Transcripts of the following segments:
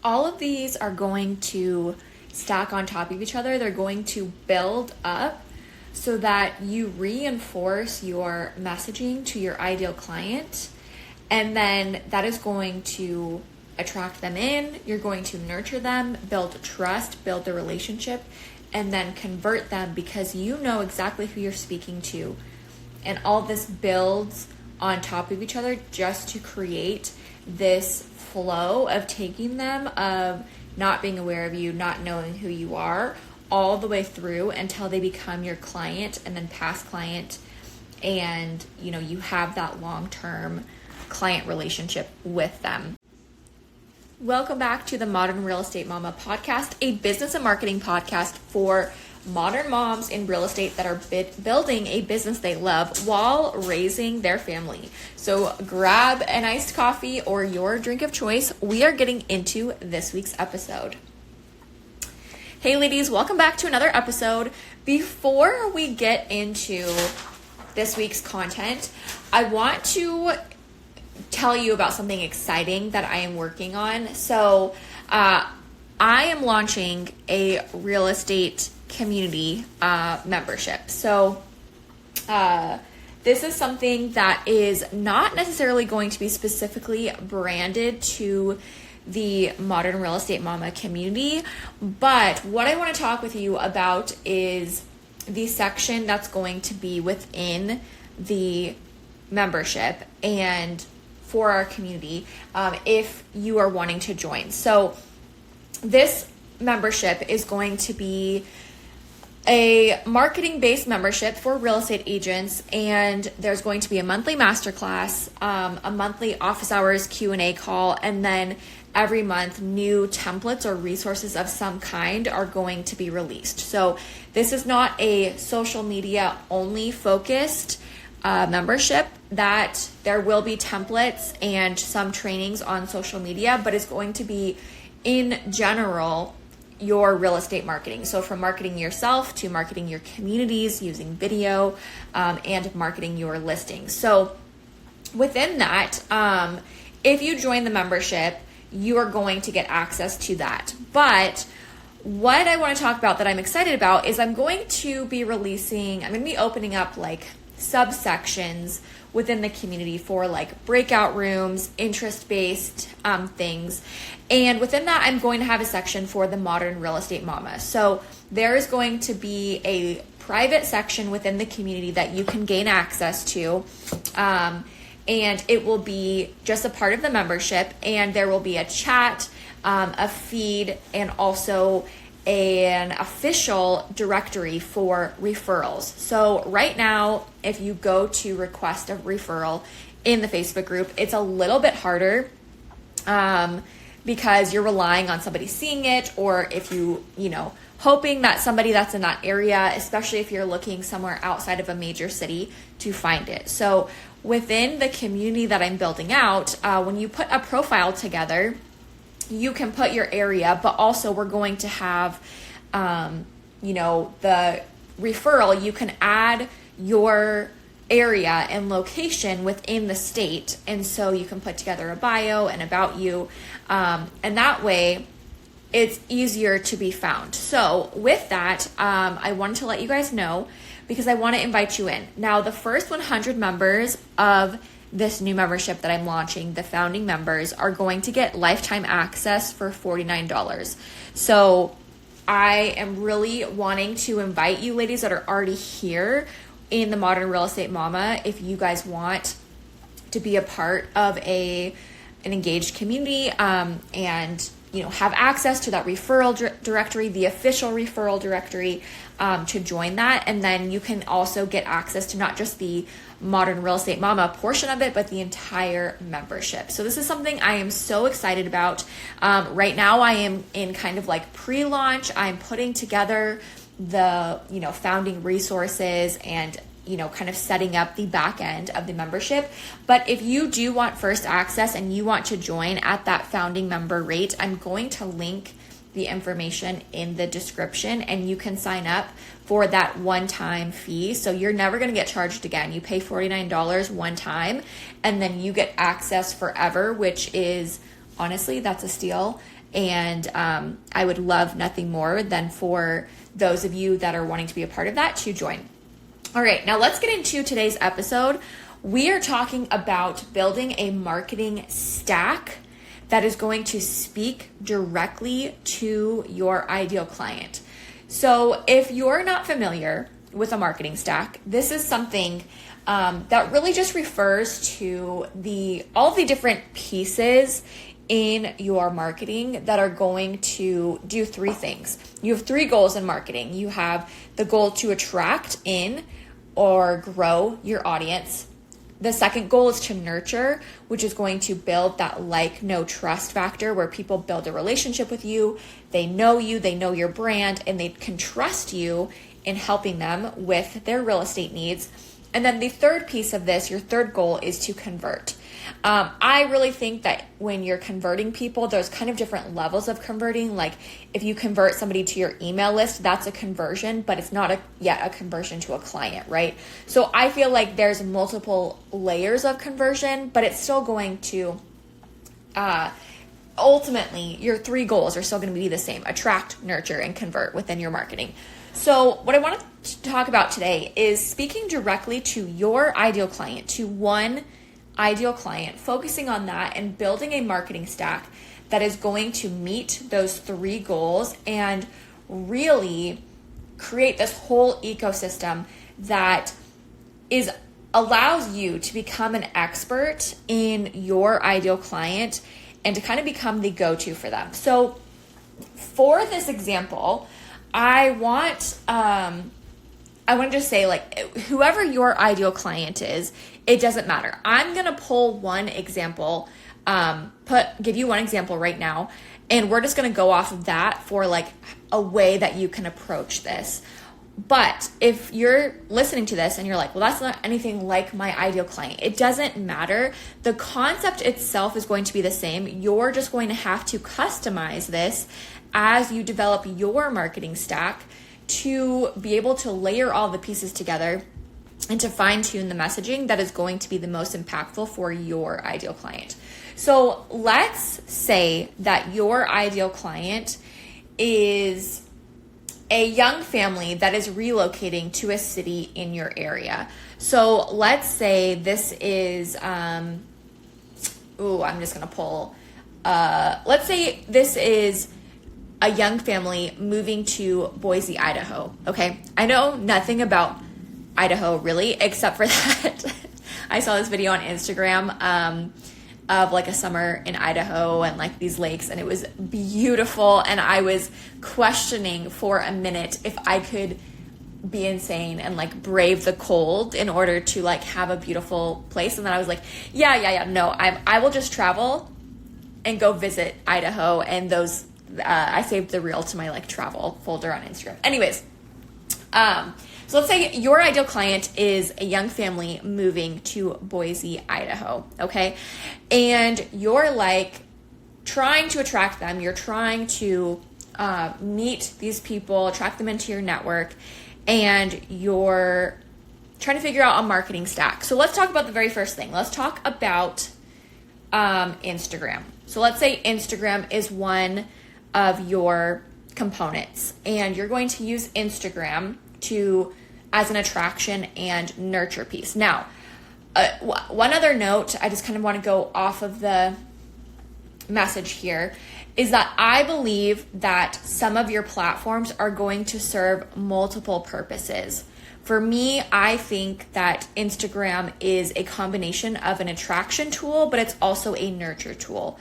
all of these are going to stack on top of each other. They're going to build up so that you reinforce your messaging to your ideal client. And then that is going to attract them in. You're going to nurture them, build trust, build the relationship, and then convert them because you know exactly who you're speaking to. And all this builds on top of each other just to create this flow of taking them, of not being aware of you, not knowing who you are, all the way through until they become your client and then past client. And, you have that long-term client relationship with them. Welcome back to the Modern Real Estate Mama podcast, a business and marketing podcast for modern moms in real estate that are building a business they love while raising their family. So grab an iced coffee or your drink of choice. We are getting into this week's episode. Hey ladies, welcome back to another episode. Before we get into this week's content, I want to tell you about something exciting that I am working on. So I am launching a real estate community membership. So this is something that is not necessarily going to be specifically branded to the Modern Real Estate Mama community, but what I want to talk with you about is the section that's going to be within the membership and for our community if you are wanting to join. So this membership is going to be a marketing-based membership for real estate agents, and there's going to be a monthly masterclass, a monthly office hours Q&A call, and then every month new templates or resources of some kind are going to be released. So this is not a social media only focused membership, that there will be templates and some trainings on social media, but it's going to be in general your real estate marketing. So from marketing yourself to marketing your communities using video and marketing your listings. So within that, if you join the membership, you are going to get access to that. But what I want to talk about that I'm excited about is I'm going to be opening up like subsections within the community for like breakout rooms, interest-based things. And within that, I'm going to have a section for the Modern Real Estate Mama. So there is going to be a private section within the community that you can gain access to. And it will be just a part of the membership. And there will be a chat, a feed, and also an official directory for referrals. So right now, if you go to request a referral in the Facebook group, it's a little bit harder because you're relying on somebody seeing it, or if hoping that somebody that's in that area, especially if you're looking somewhere outside of a major city, to find it. So within the community that I'm building out, when you put a profile together, you can put your area, but also we're going to have, the referral. You can add your area and location within the state. And so you can put together a bio and about you. And that way it's easier to be found. So with that, I wanted to let you guys know because I want to invite you in. Now, the first 100 members of this new membership that I'm launching, the founding members, are going to get lifetime access for $49. So I am really wanting to invite you ladies that are already here in the Modern Real Estate Mama, if you guys want to be a part of an engaged community and have access to that referral directory, the official referral directory, to join that. And then you can also get access to not just the Modern Real Estate Mama portion of it, but the entire membership. So this is something I am so excited about. Right now I am in kind of like pre-launch. I'm putting together the, founding resources and, kind of setting up the back end of the membership. But if you do want first access and you want to join at that founding member rate, I'm going to link the information in the description and you can sign up for that one-time fee. So you're never going to get charged again. You pay $49 one time and then you get access forever, which is honestly, that's a steal. And I would love nothing more than for those of you that are wanting to be a part of that to join. All right, now let's get into today's episode. We are talking about building a marketing stack that is going to speak directly to your ideal client. So if you're not familiar with a marketing stack, this is something that really just refers to all the different pieces in your marketing that are going to do three things. You have three goals in marketing. You have the goal to attract in or grow your audience. The second goal is to nurture, which is going to build that like, know, trust factor where people build a relationship with you, they know your brand, and they can trust you in helping them with their real estate needs. And then the third piece of this, your third goal, is to convert. I really think that when you're converting people, there's kind of different levels of converting. Like if you convert somebody to your email list, that's a conversion, but it's not yet a conversion to a client, right? So I feel like there's multiple layers of conversion, but it's still going to, ultimately, your three goals are still going to be the same: attract, nurture, and convert within your marketing. So what I want to talk about today is speaking directly to your ideal client, to one ideal client, focusing on that and building a marketing stack that is going to meet those three goals and really create this whole ecosystem that allows you to become an expert in your ideal client and to kind of become the go-to for them. So for this example, I want to just say, like, whoever your ideal client is, it doesn't matter. I'm going to pull one example, give you one example right now, and we're just going to go off of that for like a way that you can approach this. But if you're listening to this and you're like, well, that's not anything like my ideal client, it doesn't matter. The concept itself is going to be the same. You're just going to have to customize this as you develop your marketing stack to be able to layer all the pieces together and to fine tune the messaging that is going to be the most impactful for your ideal client. So let's say that your ideal client is a young family that is relocating to a city in your area. So let's say this is, I'm just going to pull, let's say this is a young family moving to Boise, Idaho. Okay. I know nothing about Idaho really, except for that I saw this video on Instagram of like a summer in Idaho and like these lakes, and it was beautiful. And I was questioning for a minute if I could be insane and like brave the cold in order to like have a beautiful place. And then I was like, no, I will just travel and go visit Idaho. And those, I saved the reel to my like travel folder on Instagram. Anyways, so let's say your ideal client is a young family moving to Boise, Idaho, okay? And you're like trying to attract them. You're trying to meet these people, attract them into your network, and you're trying to figure out a marketing stack. So let's talk about the very first thing. Let's talk about Instagram. So let's say Instagram is one of your components, and you're going to use Instagram as an attraction and nurture piece. Now, one other note, I just kind of want to go off of the message here, is that I believe that some of your platforms are going to serve multiple purposes. For me, I think that Instagram is a combination of an attraction tool, but it's also a nurture tool.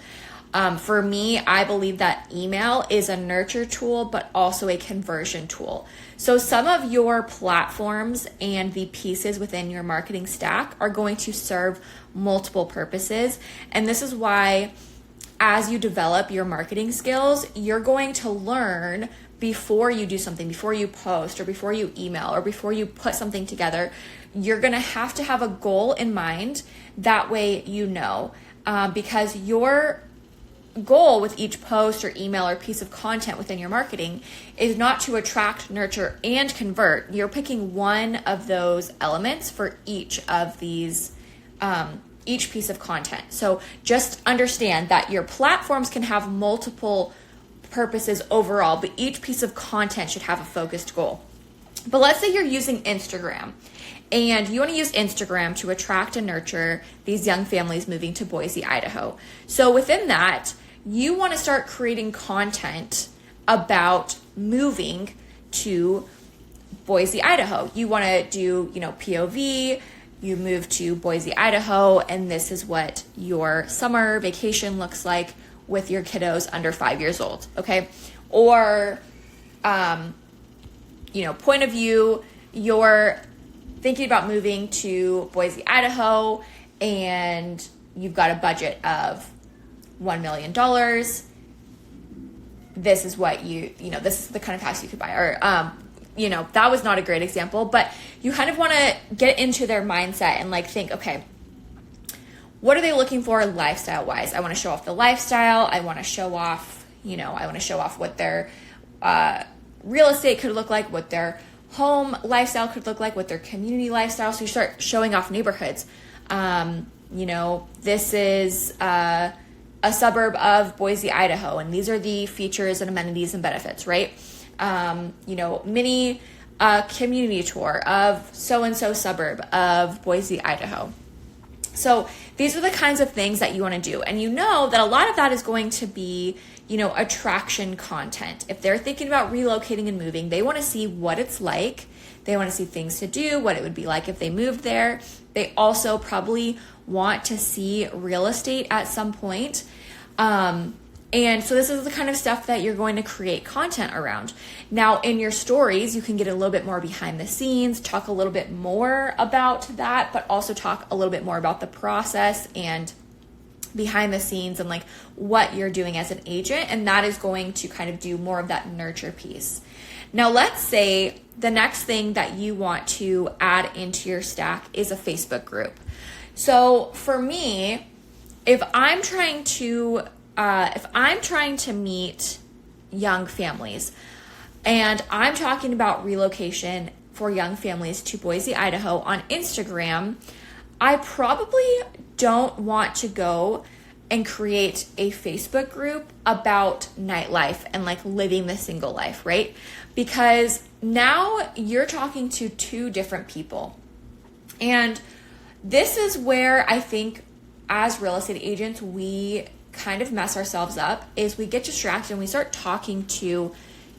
For me, I believe that email is a nurture tool, but also a conversion tool. So some of your platforms and the pieces within your marketing stack are going to serve multiple purposes. And this is why, as you develop your marketing skills, you're going to learn before you do something, before you post or before you email or before you put something together. You're going to have a goal in mind. That way you know, because your goal with each post or email or piece of content within your marketing is not to attract, nurture, and convert. You're picking one of those elements for each of these, each piece of content. So just understand that your platforms can have multiple purposes overall, but each piece of content should have a focused goal. But let's say you're using Instagram and you want to use Instagram to attract and nurture these young families moving to Boise, Idaho. So within that, you want to start creating content about moving to Boise, Idaho. You want to do, POV, you move to Boise, Idaho, and this is what your summer vacation looks like with your kiddos under 5 years old, okay? Or, point of view, you're thinking about moving to Boise, Idaho, and you've got a budget of $1 million. This is what this is the kind of house you could buy. Or, that was not a great example, but you kind of want to get into their mindset and think, okay, what are they looking for lifestyle wise? I want to show off the lifestyle. I want to show off, what their real estate could look like, what their home lifestyle could look like, what their community lifestyle. So you start showing off neighborhoods. This is a suburb of Boise, Idaho, and these are the features and amenities and benefits, right? Mini community tour of so-and-so suburb of Boise, Idaho. So these are the kinds of things that you want to do. And that a lot of that is going to be, attraction content. If they're thinking about relocating and moving, they want to see what it's like. They want to see things to do, what it would be like if they moved there. They also probably want to see real estate at some point. And so this is the kind of stuff that you're going to create content around. Now, in your stories, you can get a little bit more behind the scenes, talk a little bit more about that, but also talk a little bit more about the process and behind the scenes and what you're doing as an agent. And that is going to kind of do more of that nurture piece. Now, let's say the next thing that you want to add into your stack is a Facebook group. So for me, if I'm trying to meet young families and I'm talking about relocation for young families to Boise, Idaho on Instagram, I probably don't want to go and create a Facebook group about nightlife and living the single life, right? Because now you're talking to two different people. And this is where I think as real estate agents, we kind of mess ourselves up, is we get distracted and we start talking to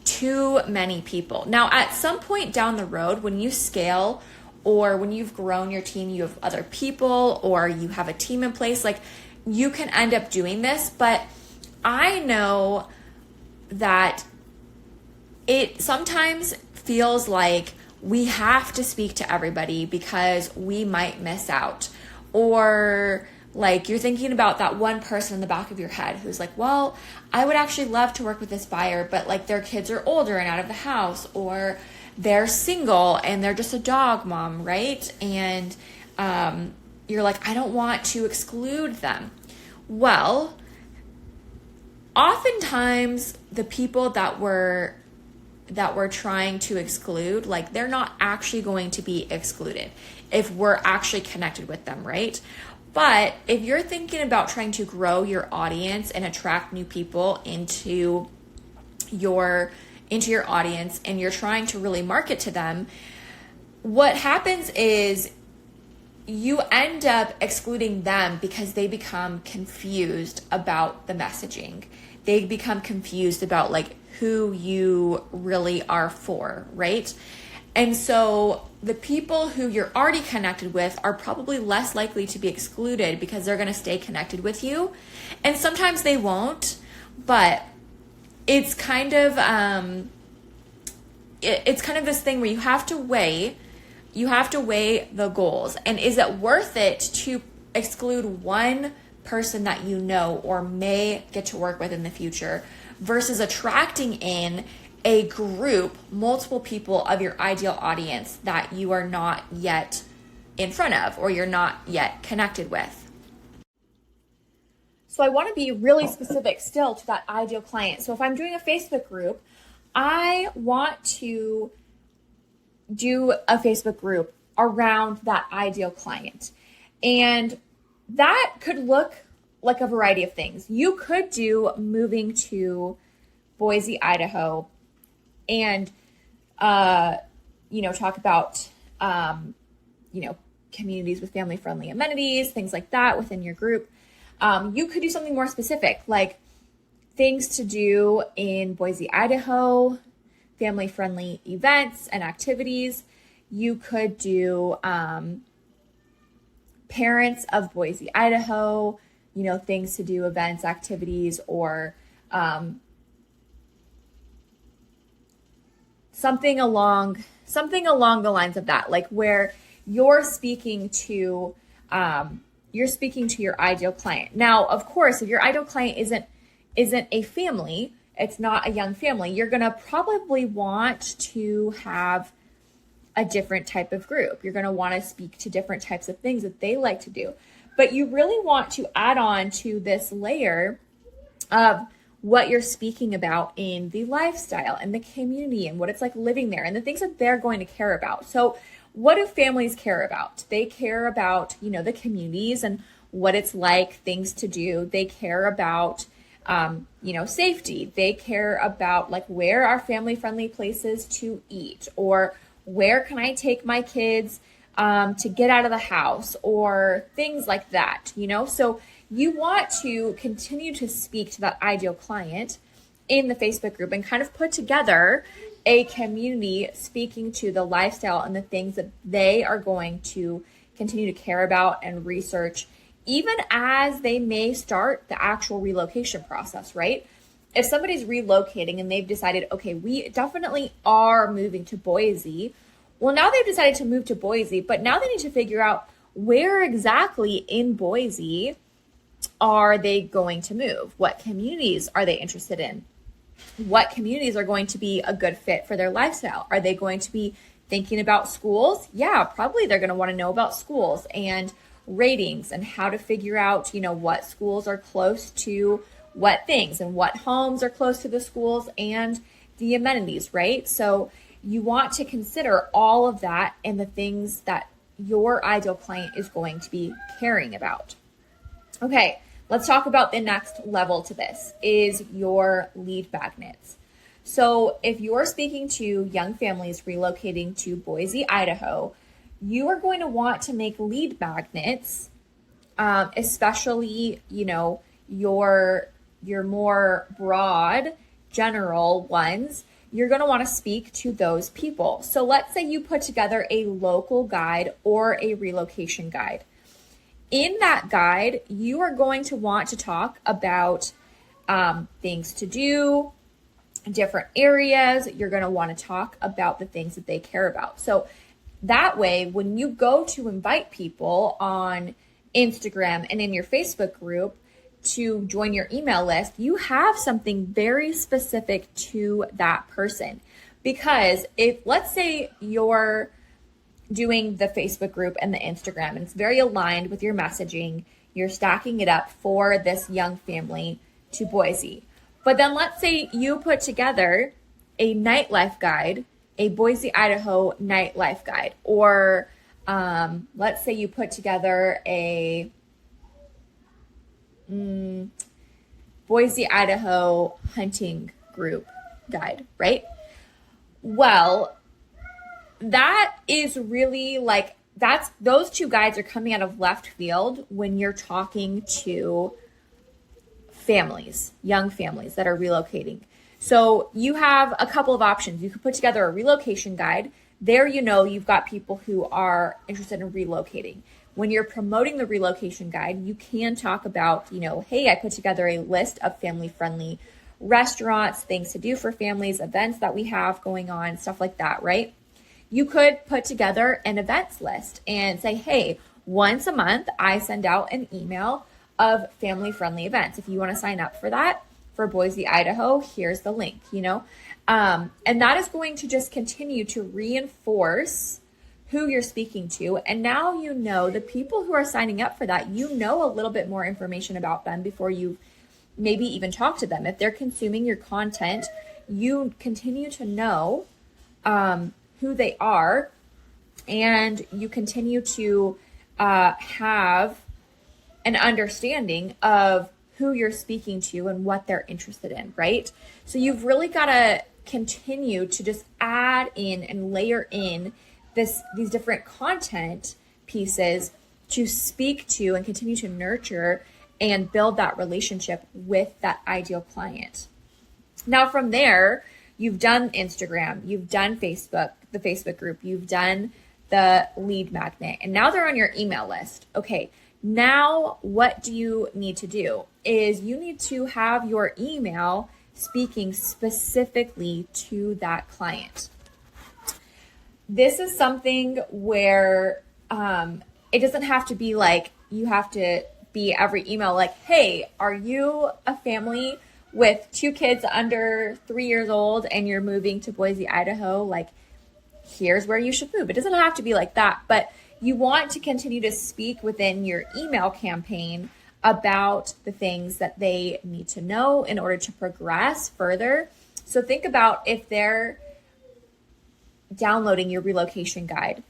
too many people. Now, at some point down the road, when you scale or when you've grown your team, you have other people or you have a team in place, you can end up doing this. But I know that it sometimes feels like we have to speak to everybody because we might miss out. Or you're thinking about that one person in the back of your head who's well, I would actually love to work with this buyer, but their kids are older and out of the house, or they're single and they're just a dog mom, right? And you're I don't want to exclude them. Well, oftentimes the people that we're trying to exclude, they're not actually going to be excluded if we're actually connected with them, right? But if you're thinking about trying to grow your audience and attract new people into your audience and you're trying to really market to them, what happens is you end up excluding them because they become confused about the messaging. They become confused about who you really are for, right? And so the people who you're already connected with are probably less likely to be excluded because they're going to stay connected with you. And sometimes they won't, but it's kind of this thing where you have to weigh the goals. And is it worth it to exclude one person that you know or may get to work with in the future versus attracting in a group, multiple people of your ideal audience that you are not yet in front of or you're not yet connected with? So I want to be really specific still to that ideal client. So if I'm doing a Facebook group, I want to do a Facebook group around that ideal client. And that could look like a variety of things. You could do moving to Boise, Idaho, and, talk about, communities with family-friendly amenities, things like that within your group. You could do something more specific, like things to do in Boise, Idaho, family-friendly events and activities. You could do parents of Boise, Idaho, things to do, events, activities, or something along the lines of that, like where you're speaking to your ideal client. Now, of course, if your ideal client isn't a family, it's not a young family, you're going to probably want to have a different type of group. You're going to want to speak to different types of things that they like to do. But you really want to add on to this layer of what you're speaking about in the lifestyle and the community and what it's like living there and the things that they're going to care about. So what do families care about? They care about, the communities and what it's like, things to do. They care about, safety. They care about like where are family-friendly places to eat, or where can I take my kids to get out of the house, or things like that, So you want to continue to speak to that ideal client in the Facebook group and kind of put together a community speaking to the lifestyle and the things that they are going to continue to care about and research, even as they may start the actual relocation process, right? If somebody's relocating and they've decided, okay, we definitely are moving to Boise. Well, now they've decided to move to Boise, but now they need to figure out where exactly in Boise are they going to move? What communities are they interested in? What communities are going to be a good fit for their lifestyle? Are they going to be thinking about schools? Yeah, probably they're going to want to know about schools and ratings and how to figure out, what schools are close to what things and what homes are close to the schools and the amenities, right? So you want to consider all of that and the things that your ideal client is going to be caring about. Okay, let's talk about the next level to this is your lead magnets. So if you're speaking to young families relocating to Boise, Idaho, you are going to want to make lead magnets, especially, your more broad, general ones. You're going to want to speak to those people. So let's say you put together a local guide or a relocation guide. In that guide, you are going to want to talk about things to do, different areas. You're going to want to talk about the things that they care about. So that way, when you go to invite people on Instagram and in your Facebook group to join your email list, you have something very specific to that person. Because if, let's say you're doing the Facebook group and the Instagram, and it's very aligned with your messaging, you're stacking it up for this young family to Boise. But then let's say you put together a nightlife guide, a Boise, Idaho nightlife guide, or let's say you put together a Boise, Idaho hunting group guide, right? Well, that is really like, those two guides are coming out of left field when you're talking to families, young families that are relocating. So you have a couple of options. You could put together a relocation guide. There, you've got people who are interested in relocating. When you're promoting the relocation guide, you can talk about, hey, I put together a list of family-friendly restaurants, things to do for families, events that we have going on, stuff like that, right? You could put together an events list and say, hey, once a month, I send out an email of family-friendly events. If you want to sign up for that, for Boise, Idaho, here's the link, and that is going to just continue to reinforce who you're speaking to. And now the people who are signing up for that, a little bit more information about them before you maybe even talk to them. If they're consuming your content, you continue to know who they are, and you continue to have an understanding of who you're speaking to and what they're interested in, right? So you've really got to continue to just add in and layer in these different content pieces to speak to and continue to nurture and build that relationship with that ideal client. Now from there, you've done Instagram, you've done Facebook, the Facebook group, you've done the lead magnet, and now they're on your email list. Okay, now what do you need to do is you need to have your email speaking specifically to that client. This is something where it doesn't have to be like you have to be every email like, hey, are you a family with 2 kids under 3 years old and you're moving to Boise, Idaho? Like, here's where you should move. It doesn't have to be like that, but you want to continue to speak within your email campaign about the things that they need to know in order to progress further. So think about if they're downloading your relocation guide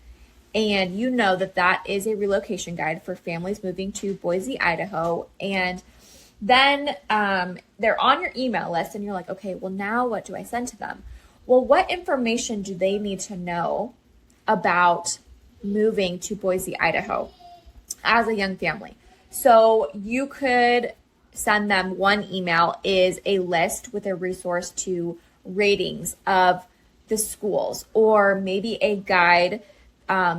and you know that that is a relocation guide for families moving to Boise, Idaho, and then they're on your email list and you're like, okay, well, now what do I send to them? Well, what information do they need to know about moving to Boise, Idaho as a young family? So you could send them one email is a list with a resource to ratings of the schools, or maybe a guide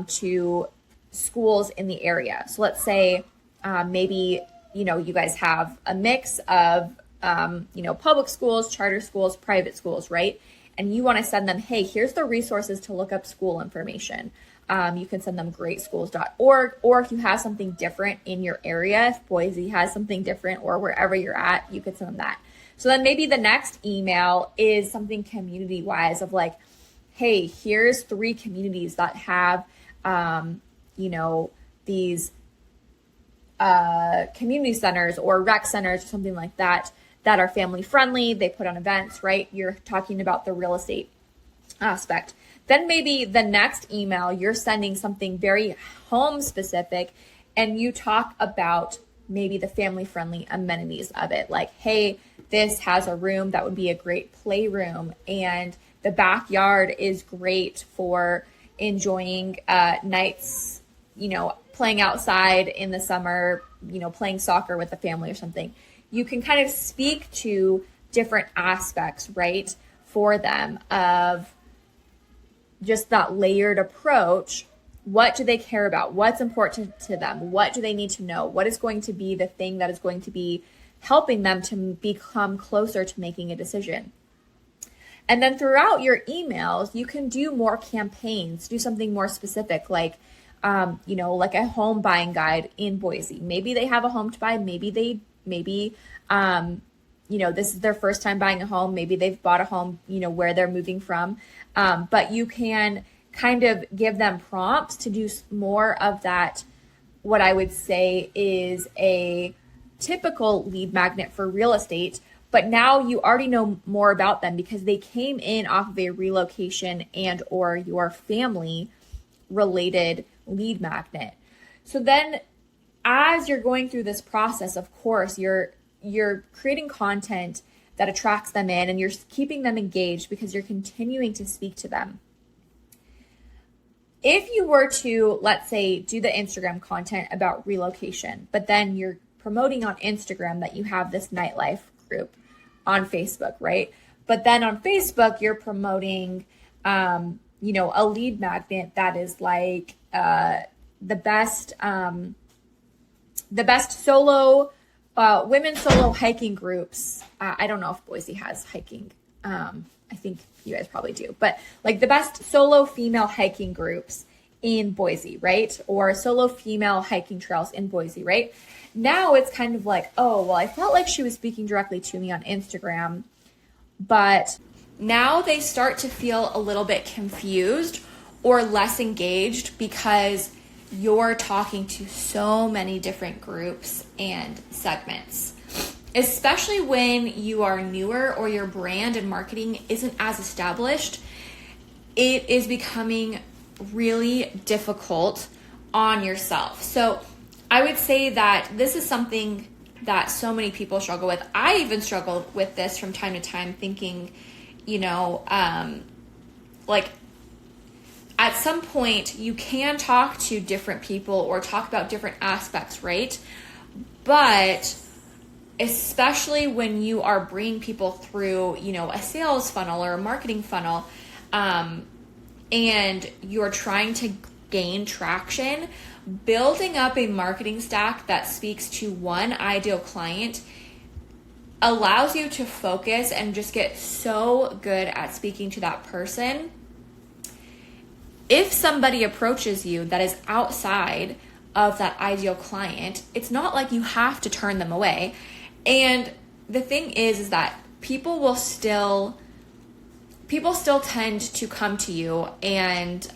to schools in the area. So let's say maybe, you guys have a mix of, public schools, charter schools, private schools, right? And you want to send them, hey, here's the resources to look up school information. You can send them greatschools.org, or if you have something different in your area, if Boise has something different or wherever you're at, you could send them that. So then maybe the next email is something community-wise of like, hey, here's 3 communities that have, these community centers or rec centers or something like that are family friendly. They put on events, right? You're talking about the real estate aspect. Then maybe the next email, you're sending something very home specific and you talk about maybe the family friendly amenities of it. Like, hey, this has a room that would be a great playroom and the backyard is great for enjoying nights, playing outside in the summer, playing soccer with the family or something. You can kind of speak to different aspects, right, for them of just that layered approach. What do they care about? What's important to them? What do they need to know? What is going to be the thing that is going to be helping them to become closer to making a decision? And then throughout your emails, you can do more campaigns, do something more specific, like, like a home buying guide in Boise. Maybe they have a home to buy. Maybe this is their first time buying a home. Maybe they've bought a home, where they're moving from. But you can kind of give them prompts to do more of that, what I would say is a typical lead magnet for real estate. But now you already know more about them because they came in off of a relocation and or your family related lead magnet. So then as you're going through this process, of course, you're creating content that attracts them in and you're keeping them engaged because you're continuing to speak to them. If you were to, let's say, do the Instagram content about relocation, but then you're promoting on Instagram that you have this nightlife group on Facebook, right? But then on Facebook, you're promoting, a lead magnet that is like the best solo women solo hiking groups. I don't know if Boise has hiking. I think you guys probably do, but like the best solo female hiking groups in Boise, right? Or solo female hiking trails in Boise, right? Now it's kind of like, oh, well, I felt like she was speaking directly to me on Instagram, but now they start to feel a little bit confused or less engaged because you're talking to so many different groups and segments, especially when you are newer or your brand and marketing isn't as established. It is becoming really difficult on yourself. So I would say that this is something that so many people struggle with. I even struggle with this from time to time, thinking, like at some point you can talk to different people or talk about different aspects, right? But especially when you are bringing people through, a sales funnel or a marketing funnel, and you're trying to gain traction, building up a marketing stack that speaks to one ideal client allows you to focus and just get so good at speaking to that person. If somebody approaches you that is outside of that ideal client, it's not like you have to turn them away. And the thing is that people still tend to come to you and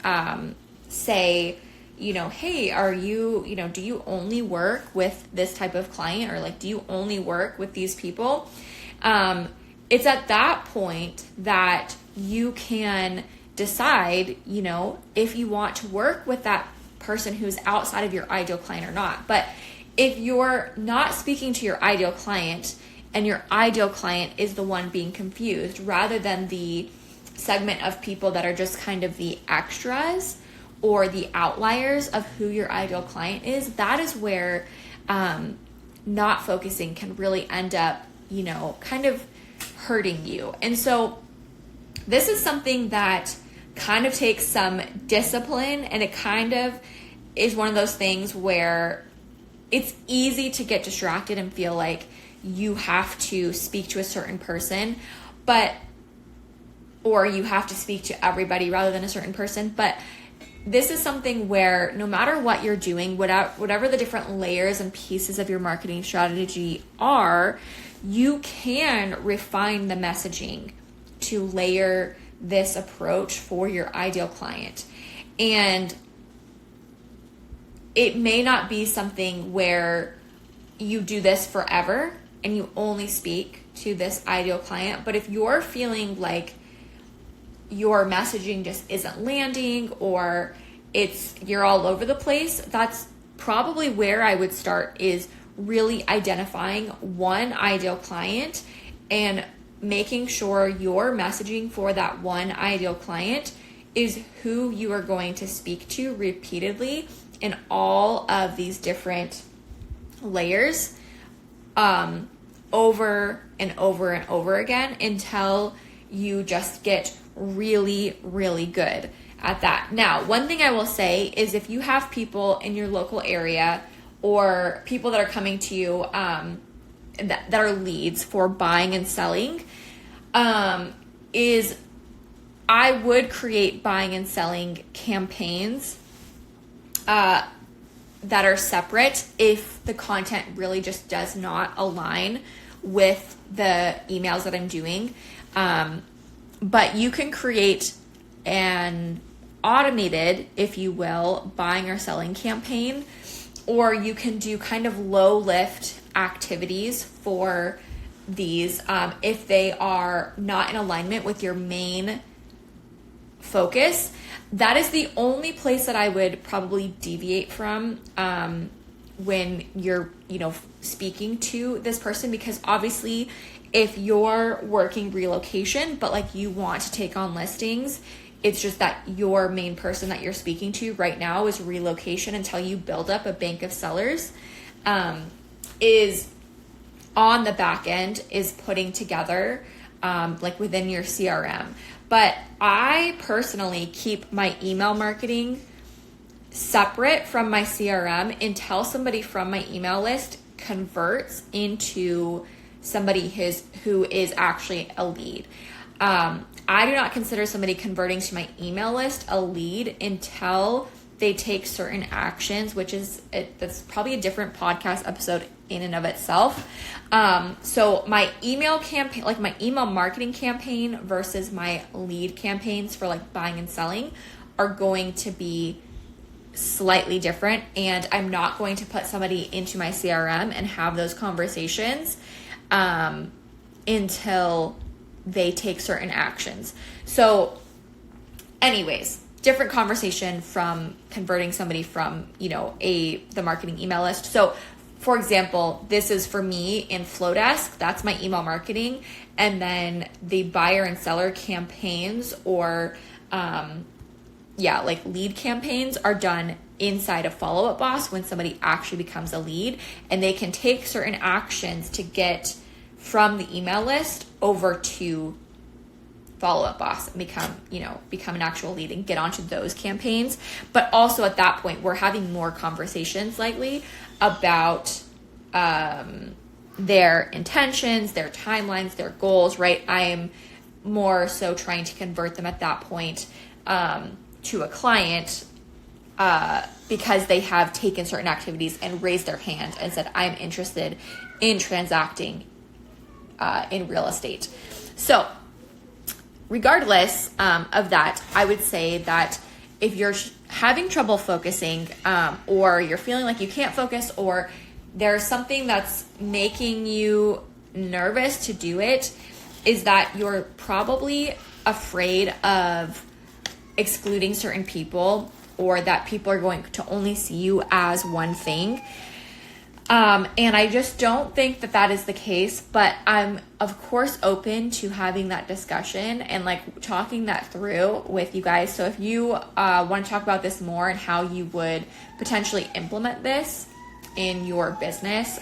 say, hey, are you, do you only work with this type of client, or like, do you only work with these people? It's at that point that you can decide, if you want to work with that person who's outside of your ideal client or not. But if you're not speaking to your ideal client and your ideal client is the one being confused, rather than the segment of people that are just kind of the extras or the outliers of who your ideal client is, that is where not focusing can really end up, kind of hurting you. And so this is something that kind of takes some discipline, and it kind of is one of those things where it's easy to get distracted and feel like you have to speak to a certain person, or you have to speak to everybody rather than a certain person. But this is something where no matter what you're doing, whatever the different layers and pieces of your marketing strategy are, you can refine the messaging to layer this approach for your ideal client. And it may not be something where you do this forever and you only speak to this ideal client, but if you're feeling like your messaging just isn't landing, or you're all over the place, that's probably where I would start, is really identifying one ideal client and making sure your messaging for that one ideal client is who you are going to speak to repeatedly in all of these different layers, over and over and over again, until you just get really, really good at that. Now, one thing I will say is, if you have people in your local area or people that are coming to you that are leads for buying and selling, is I would create buying and selling campaigns that are separate if the content really just does not align with the emails that I'm doing. But you can create an automated, if you will, buying or selling campaign, or you can do kind of low lift activities for these if they are not in alignment with your main focus. That is the only place that I would probably deviate from when you're, speaking to this person, because obviously if you're working relocation, but like you want to take on listings, it's just that your main person that you're speaking to right now is relocation until you build up a bank of sellers, is on the back end, is putting together like within your CRM. But I personally keep my email marketing separate from my CRM until somebody from my email list converts into somebody who is actually a lead. I do not consider somebody converting to my email list a lead until they take certain actions, that's probably a different podcast episode in and of itself. So my email campaign, like my email marketing campaign versus my lead campaigns for like buying and selling, are going to be slightly different. And I'm not going to put somebody into my CRM and have those conversations until they take certain actions. So anyways, different conversation from converting somebody from, the marketing email list. So for example, this is for me in Flowdesk, that's my email marketing. And then the buyer and seller campaigns or, like lead campaigns are done inside of Follow Up Boss when somebody actually becomes a lead, and they can take certain actions to get from the email list over to Follow Up Boss and become an actual lead and get onto those campaigns. But also at that point, we're having more conversations likely about their intentions, their timelines, their goals, right? I am more so trying to convert them at that point to a client because they have taken certain activities and raised their hand and said, I'm interested in transacting in real estate. So regardless of that, I would say that if you're having trouble focusing or you're feeling like you can't focus or there's something that's making you nervous to do it, is that you're probably afraid of excluding certain people or that people are going to only see you as one thing. And I just don't think that that is the case, but I'm of course open to having that discussion and like talking that through with you guys. So if you want to talk about this more and how you would potentially implement this in your business,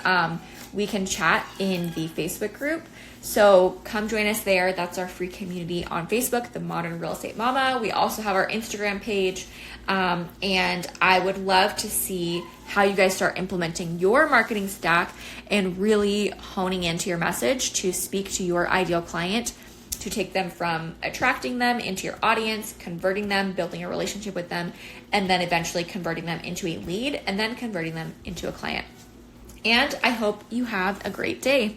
we can chat in the Facebook group. So come join us there. That's our free community on Facebook, The Modern Real Estate Mama. We also have our Instagram page. And I would love to see how you guys start implementing your marketing stack and really honing into your message to speak to your ideal client, to take them from attracting them into your audience, converting them, building a relationship with them, and then eventually converting them into a lead and then converting them into a client. And I hope you have a great day.